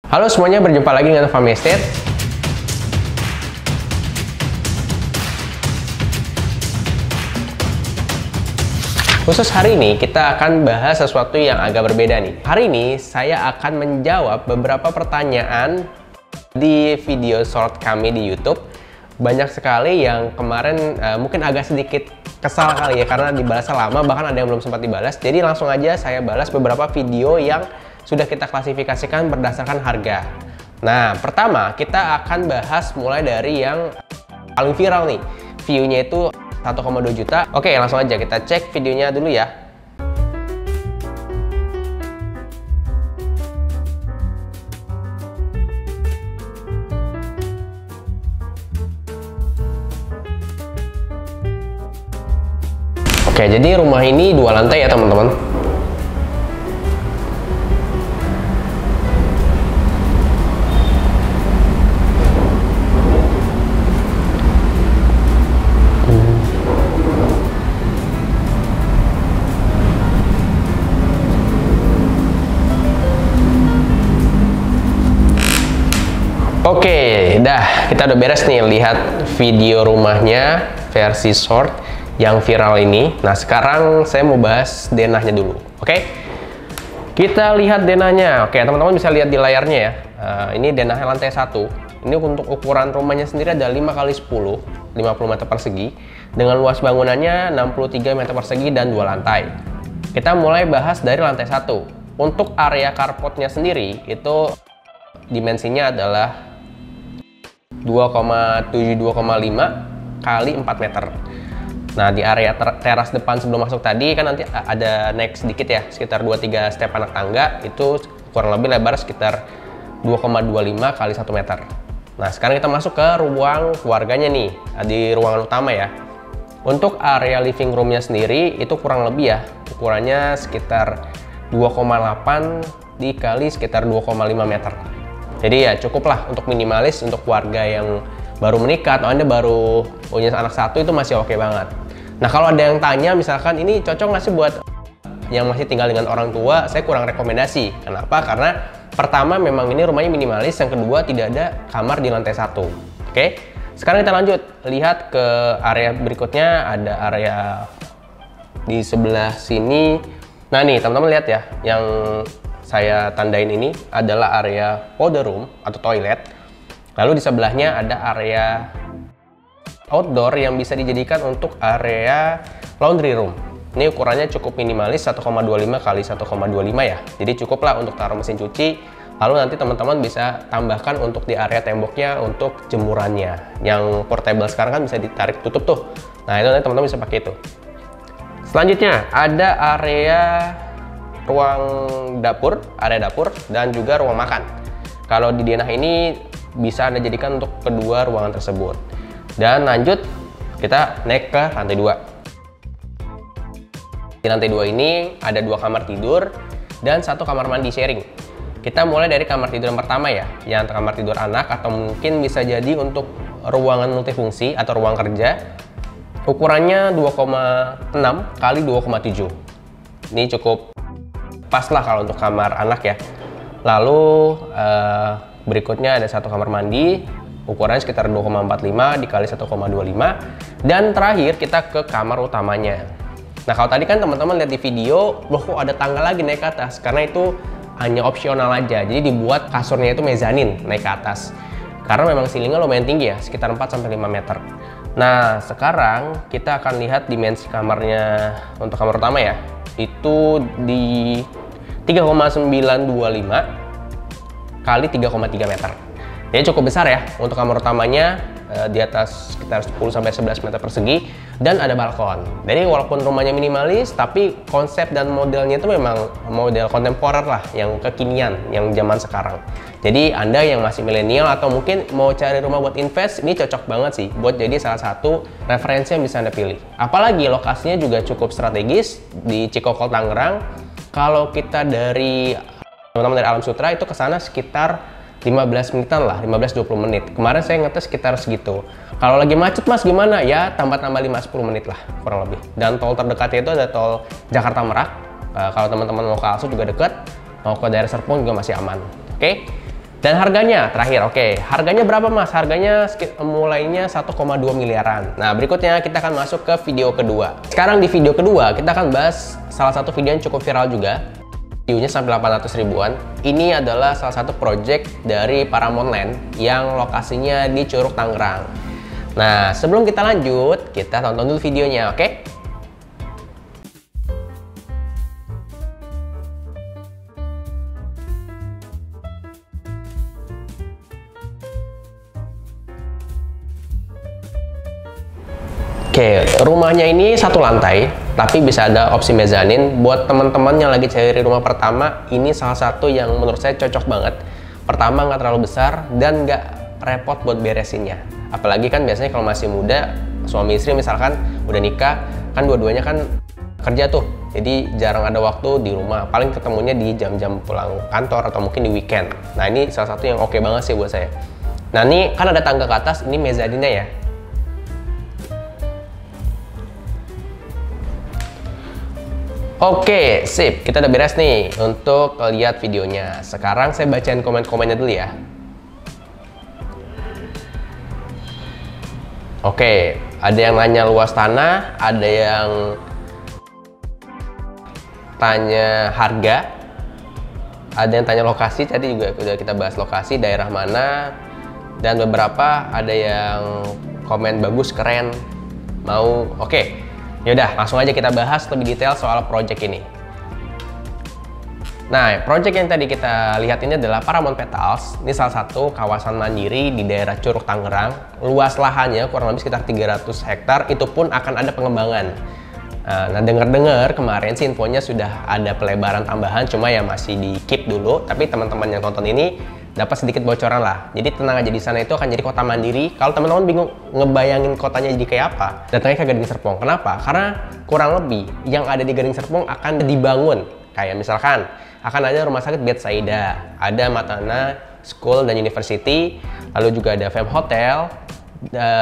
Halo semuanya, berjumpa lagi dengan Fahmi Estate. Khusus hari ini kita akan bahas sesuatu yang agak berbeda nih. Hari ini saya akan menjawab beberapa pertanyaan di video short kami di YouTube. Banyak sekali yang kemarin mungkin agak sedikit kesal kali ya karena dibalasnya lama, bahkan ada yang belum sempat dibalas. Jadi langsung aja saya balas beberapa video yang sudah kita klasifikasikan berdasarkan harga. Nah, pertama kita akan bahas mulai dari yang paling viral nih. View-nya itu 1,2 juta. Oke, langsung aja kita cek videonya dulu ya. Oke, jadi rumah ini 2 lantai ya teman-teman. Oke, kita udah beres nih lihat video rumahnya versi short yang viral ini. Nah, sekarang saya mau bahas denahnya dulu. Oke, kita lihat denahnya. Oke, teman-teman bisa lihat di layarnya ya. Ini denahnya lantai 1. Ini untuk ukuran rumahnya sendiri ada 5x10, 50 meter persegi, dengan luas bangunannya 63 meter persegi dan 2 lantai. Kita mulai bahas dari lantai 1. Untuk area carportnya sendiri itu dimensinya adalah 2,7-2,5 kali 4 meter. Nah, di area teras depan sebelum masuk tadi kan nanti ada naik sedikit ya, sekitar 2-3 step anak tangga, itu kurang lebih lebar sekitar 2,25 kali 1 meter. Nah, sekarang kita masuk ke ruang keluarganya nih, di ruangan utama ya. Untuk area living roomnya sendiri itu kurang lebih ya, ukurannya sekitar 2,8 dikali sekitar 2,5 meter. Jadi ya cukuplah untuk minimalis untuk keluarga yang baru menikah atau Anda baru punya anak 1 itu masih oke banget. Nah, kalau ada yang tanya misalkan ini cocok nggak sih buat yang masih tinggal dengan orang tua, saya kurang rekomendasi. Kenapa? Karena pertama memang ini rumahnya minimalis, yang kedua tidak ada kamar di lantai 1. Oke, sekarang kita lanjut lihat ke area berikutnya. Ada area di sebelah sini. Nah nih teman-teman lihat ya, yang saya tandain ini adalah area powder room atau toilet. Lalu di sebelahnya ada area outdoor yang bisa dijadikan untuk area laundry room. Ini ukurannya cukup minimalis, 1,25 kali 1,25 ya. Jadi cukuplah untuk taruh mesin cuci. Lalu nanti teman-teman bisa tambahkan untuk di area temboknya untuk jemurannya. Yang portable sekarang kan bisa ditarik tutup tuh. Nah, itu nanti teman-teman bisa pakai itu. Selanjutnya ada area ruang dapur, area dapur, dan juga ruang makan. Kalau di denah ini bisa Anda jadikan untuk kedua ruangan tersebut. Dan lanjut, kita naik ke lantai 2. Di lantai 2 ini ada 2 kamar tidur dan 1 kamar mandi sharing. Kita mulai dari kamar tidur yang pertama ya, yang kamar tidur anak atau mungkin bisa jadi untuk ruangan multifungsi atau ruang kerja. Ukurannya 2,6 kali 2,7. Ini cukup pas lah kalau untuk kamar anak ya. Lalu berikutnya ada 1 kamar mandi, ukurannya sekitar 2,45 dikali 1,25. Dan terakhir kita ke kamar utamanya. Nah, kalau tadi kan teman-teman lihat di video, loh kok ada tangga lagi naik ke atas? Karena itu hanya opsional aja. Jadi dibuat kasurnya itu mezanin naik ke atas. Karena memang ceilingnya lumayan tinggi ya, sekitar 4-5 meter. Nah, sekarang kita akan lihat dimensi kamarnya untuk kamar utama ya. Itu di 3,925 kali 3,3 meter. Jadi cukup besar ya untuk kamar utamanya, di atas sekitar 10-11 meter persegi, dan ada balkon. Jadi walaupun rumahnya minimalis, tapi konsep dan modelnya itu memang model kontemporer lah, yang kekinian, yang zaman sekarang. Jadi Anda yang masih milenial atau mungkin mau cari rumah buat invest, ini cocok banget sih buat jadi salah satu referensi yang bisa Anda pilih. Apalagi lokasinya juga cukup strategis di Cikokol, Tangerang. Kalau kita dari teman-teman dari Alam Sutra itu ke sana sekitar 15 menitan lah, 15-20 menit. Kemarin saya ngetes sekitar segitu. Kalau lagi macet mas gimana? Ya tambah-tambah 5-10 menit lah kurang lebih. Dan tol terdekatnya itu ada tol Jakarta Merak. Kalau teman-teman mau ke Alsu juga deket, mau ke daerah Serpong juga masih aman. Oke? Dan harganya terakhir, oke, harganya berapa Mas? Harganya mulainya 1,2 miliaran. Nah, berikutnya kita akan masuk ke video kedua. Sekarang di video kedua kita akan bahas salah satu video yang cukup viral juga. View-nya sampai 800 ribuan. Ini adalah salah satu project dari Paramount Land yang lokasinya di Curug Tangerang. Nah, sebelum kita lanjut, kita tonton dulu videonya, oke? Oke, rumahnya ini satu lantai, tapi bisa ada opsi mezanin. Buat teman-teman yang lagi cari rumah pertama, ini salah satu yang menurut saya cocok banget. Pertama, nggak terlalu besar dan nggak repot buat beresinnya. Apalagi kan biasanya kalau masih muda, suami istri misalkan udah nikah, kan dua-duanya kan kerja tuh. Jadi jarang ada waktu di rumah, paling ketemunya di jam-jam pulang kantor atau mungkin di weekend. Nah, ini salah satu yang oke banget sih buat saya. Nah, ini kan ada tangga ke atas, ini mezaninnya ya. Oke, sip. Kita udah beres nih untuk lihat videonya. Sekarang saya bacain komen-komennya dulu ya. Oke, ada yang nanya luas tanah, ada yang tanya harga, ada yang tanya lokasi. Tadi juga udah kita bahas lokasi, daerah mana, dan beberapa ada yang komen bagus, keren, mau. Oke. Yaudah, langsung aja kita bahas lebih detail soal project ini. Nah, project yang tadi kita lihat ini adalah Paramount Petals. Ini salah satu kawasan mandiri di daerah Curug Tangerang. Luas lahannya kurang lebih sekitar 300 hektar, itu pun akan ada pengembangan. Nah, dengar-dengar kemarin sih infonya sudah ada pelebaran tambahan, cuma ya masih di keep dulu. Tapi teman-teman yang tonton ini dapat sedikit bocoran lah. Jadi tenang aja, di sana itu akan jadi kota mandiri. Kalau teman-teman bingung ngebayangin kotanya jadi kayak apa, datangnya ke Gading Serpong. Kenapa? Karena kurang lebih yang ada di Gading Serpong akan dibangun. Kayak misalkan akan ada rumah sakit Betsaida, ada Matana School dan University, lalu juga ada Fem Hotel,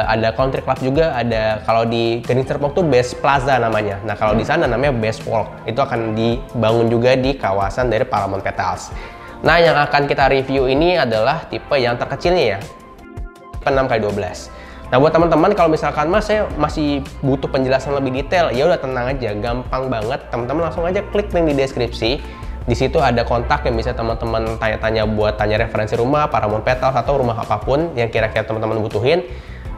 ada Country Club juga, ada kalau di Gading Serpong tuh Best Plaza namanya. Nah, kalau di sana namanya Best Walk. Itu akan dibangun juga di kawasan dari Paramount Petals. Nah, yang akan kita review ini adalah tipe yang terkecilnya ya, 6x12. Nah, buat teman-teman kalau misalkan Mas saya masih butuh penjelasan lebih detail, ya udah tenang aja, gampang banget. Teman-teman langsung aja klik link di deskripsi. Di situ ada kontak yang bisa teman-teman tanya-tanya buat tanya referensi rumah, Paramount Petals atau rumah apapun yang kira-kira teman-teman butuhin.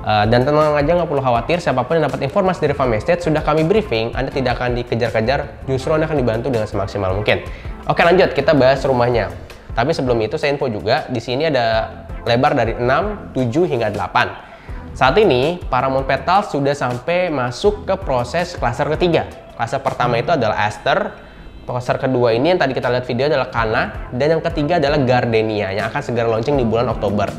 Dan tenang aja, nggak perlu khawatir, siapapun yang dapat informasi dari Farm Estate sudah kami briefing, Anda tidak akan dikejar-kejar, justru Anda akan dibantu dengan semaksimal mungkin. Oke, lanjut, kita bahas rumahnya. Tapi sebelum itu saya info juga, di sini ada lebar dari 6, 7 hingga 8. Saat ini Paramount Petals sudah sampai masuk ke proses klaster ketiga. Klaster pertama itu adalah Aster, klaster kedua ini yang tadi kita lihat video adalah Kana, dan yang ketiga adalah Gardenia yang akan segera launching di bulan Oktober.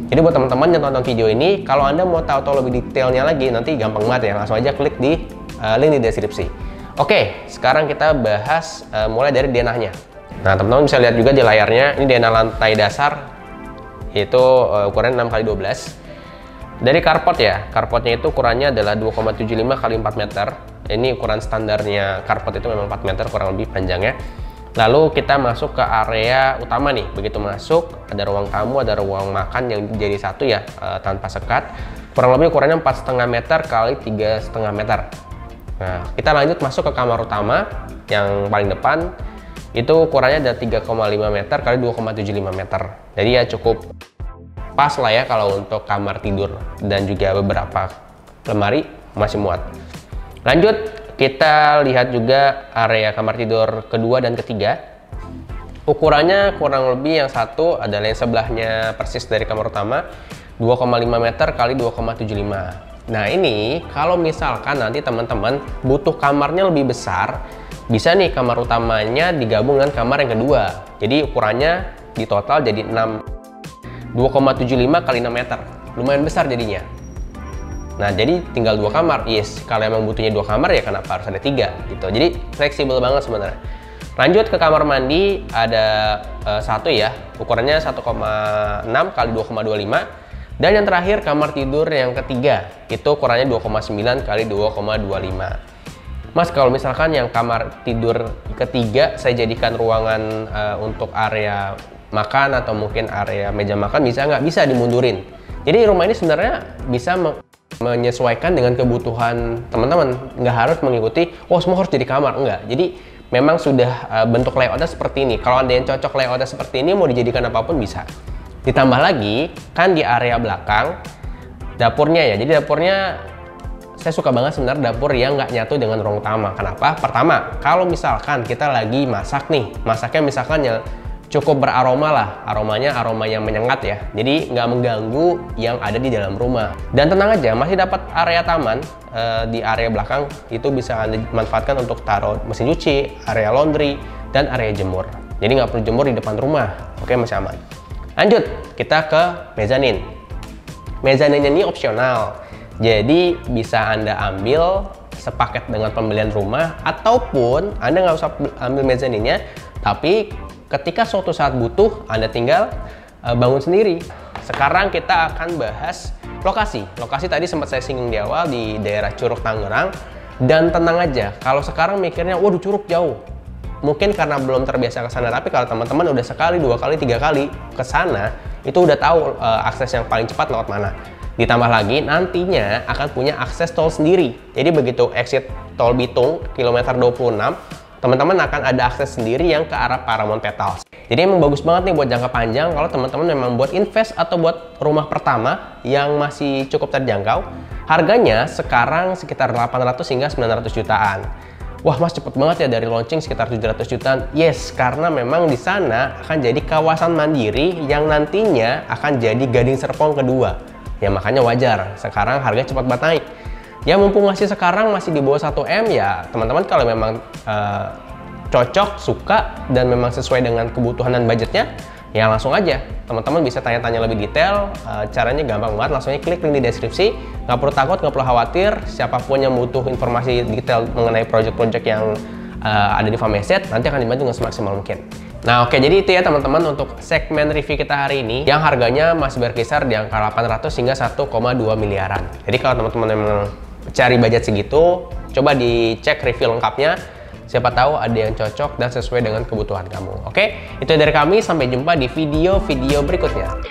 Jadi buat teman-teman yang tonton video ini, kalau Anda mau tahu lebih detailnya lagi, nanti gampang banget ya, langsung aja klik di link di deskripsi. Oke, sekarang kita bahas mulai dari denahnya. Nah, teman-teman bisa lihat juga di layarnya, ini denah lantai dasar, itu ukuran 6x12. Dari carport ya, carportnya itu ukurannya adalah 2,75 x 4 meter. Ini ukuran standarnya carport itu memang 4 meter kurang lebih panjangnya. Lalu kita masuk ke area utama nih. Begitu masuk, ada ruang tamu, ada ruang makan yang jadi satu ya, tanpa sekat. Kurang lebih ukurannya 4,5 meter x 3,5 meter. Nah, kita lanjut masuk ke kamar utama yang paling depan. Itu ukurannya ada 3,5 meter x 2,75 meter. Jadi ya cukup pas lah ya kalau untuk kamar tidur, dan juga beberapa lemari masih muat. Lanjut, kita lihat juga area kamar tidur kedua dan ketiga. Ukurannya kurang lebih yang satu adalah yang sebelahnya persis dari kamar utama, 2,5 meter x 2,75. Nah, ini kalau misalkan nanti teman-teman butuh kamarnya lebih besar, bisa nih kamar utamanya digabung dengan kamar yang kedua. Jadi ukurannya di total jadi 2,75 x 6 meter. Lumayan besar jadinya. Nah, jadi tinggal 2 kamar. Yes, kalau emang butuhnya 2 kamar ya kenapa harus ada 3 gitu. Jadi fleksibel banget sebenarnya. Lanjut ke kamar mandi, ada satu ya, ukurannya 1,6 x 2,25. Dan yang terakhir kamar tidur yang ketiga, itu ukurannya 2,9 x 2,25. Mas, kalau misalkan yang kamar tidur ketiga saya jadikan ruangan untuk area makan atau mungkin area meja makan nggak bisa dimundurin. Jadi rumah ini sebenarnya bisa menyesuaikan dengan kebutuhan teman-teman, nggak harus mengikuti, oh semua harus jadi kamar, enggak. Jadi memang sudah bentuk layoutnya seperti ini. Kalau ada yang cocok layoutnya seperti ini, mau dijadikan apapun bisa. Ditambah lagi, kan di area belakang, dapurnya ya, jadi dapurnya saya suka banget sebenarnya dapur yang nggak nyatu dengan ruang utama. Kenapa? Pertama, kalau misalkan kita lagi masak nih, masaknya misalkan yang cukup beraroma lah, aromanya aroma yang menyengat ya, jadi nggak mengganggu yang ada di dalam rumah. Dan tenang aja, masih dapat area taman di area belakang, itu bisa Anda manfaatkan untuk taruh mesin cuci, area laundry, dan area jemur. Jadi nggak perlu jemur di depan rumah, oke, masih aman. Lanjut, kita ke mezanin. Mezanin ini opsional. Jadi bisa Anda ambil sepaket dengan pembelian rumah, ataupun Anda nggak usah ambil mezaninnya, tapi ketika suatu saat butuh, Anda tinggal bangun sendiri. Sekarang kita akan bahas lokasi. Lokasi tadi sempat saya singgung di awal di daerah Curug, Tangerang. Dan tenang aja, kalau sekarang mikirnya, waduh Curug jauh. Mungkin karena belum terbiasa ke sana, tapi kalau teman-teman udah sekali, 2 kali, 3 kali ke sana, itu udah tahu akses yang paling cepat lewat mana. Ditambah lagi, nantinya akan punya akses tol sendiri. Jadi begitu exit tol Bitung, kilometer 26, teman-teman akan ada akses sendiri yang ke arah Paramount Petals. Jadi emang bagus banget nih buat jangka panjang kalau teman-teman memang buat invest atau buat rumah pertama yang masih cukup terjangkau. Harganya sekarang sekitar 800 hingga 900 jutaan. Wah mas, cepet banget ya dari launching sekitar 700 jutaan. Yes, karena memang di sana akan jadi kawasan mandiri yang nantinya akan jadi Gading Serpong kedua. Ya makanya wajar, sekarang harga cepat banget naik. Ya mumpung masih sekarang masih di bawah 1M, ya teman-teman kalau memang cocok, suka, dan memang sesuai dengan kebutuhan dan budgetnya, ya langsung aja. Teman-teman bisa tanya-tanya lebih detail, caranya gampang banget, langsung klik link di deskripsi. Nggak perlu takut, nggak perlu khawatir, siapapun yang butuh informasi detail mengenai project-project yang ada di Fameset, nanti akan dibantu dengan semaksimal mungkin. Nah oke, jadi itu ya teman-teman untuk segmen review kita hari ini yang harganya masih berkisar di angka 800 hingga 1,2 miliaran. Jadi kalau teman-teman memang cari budget segitu, coba dicek review lengkapnya. Siapa tahu ada yang cocok dan sesuai dengan kebutuhan kamu. Oke, itu dari kami. Sampai jumpa di video-video berikutnya.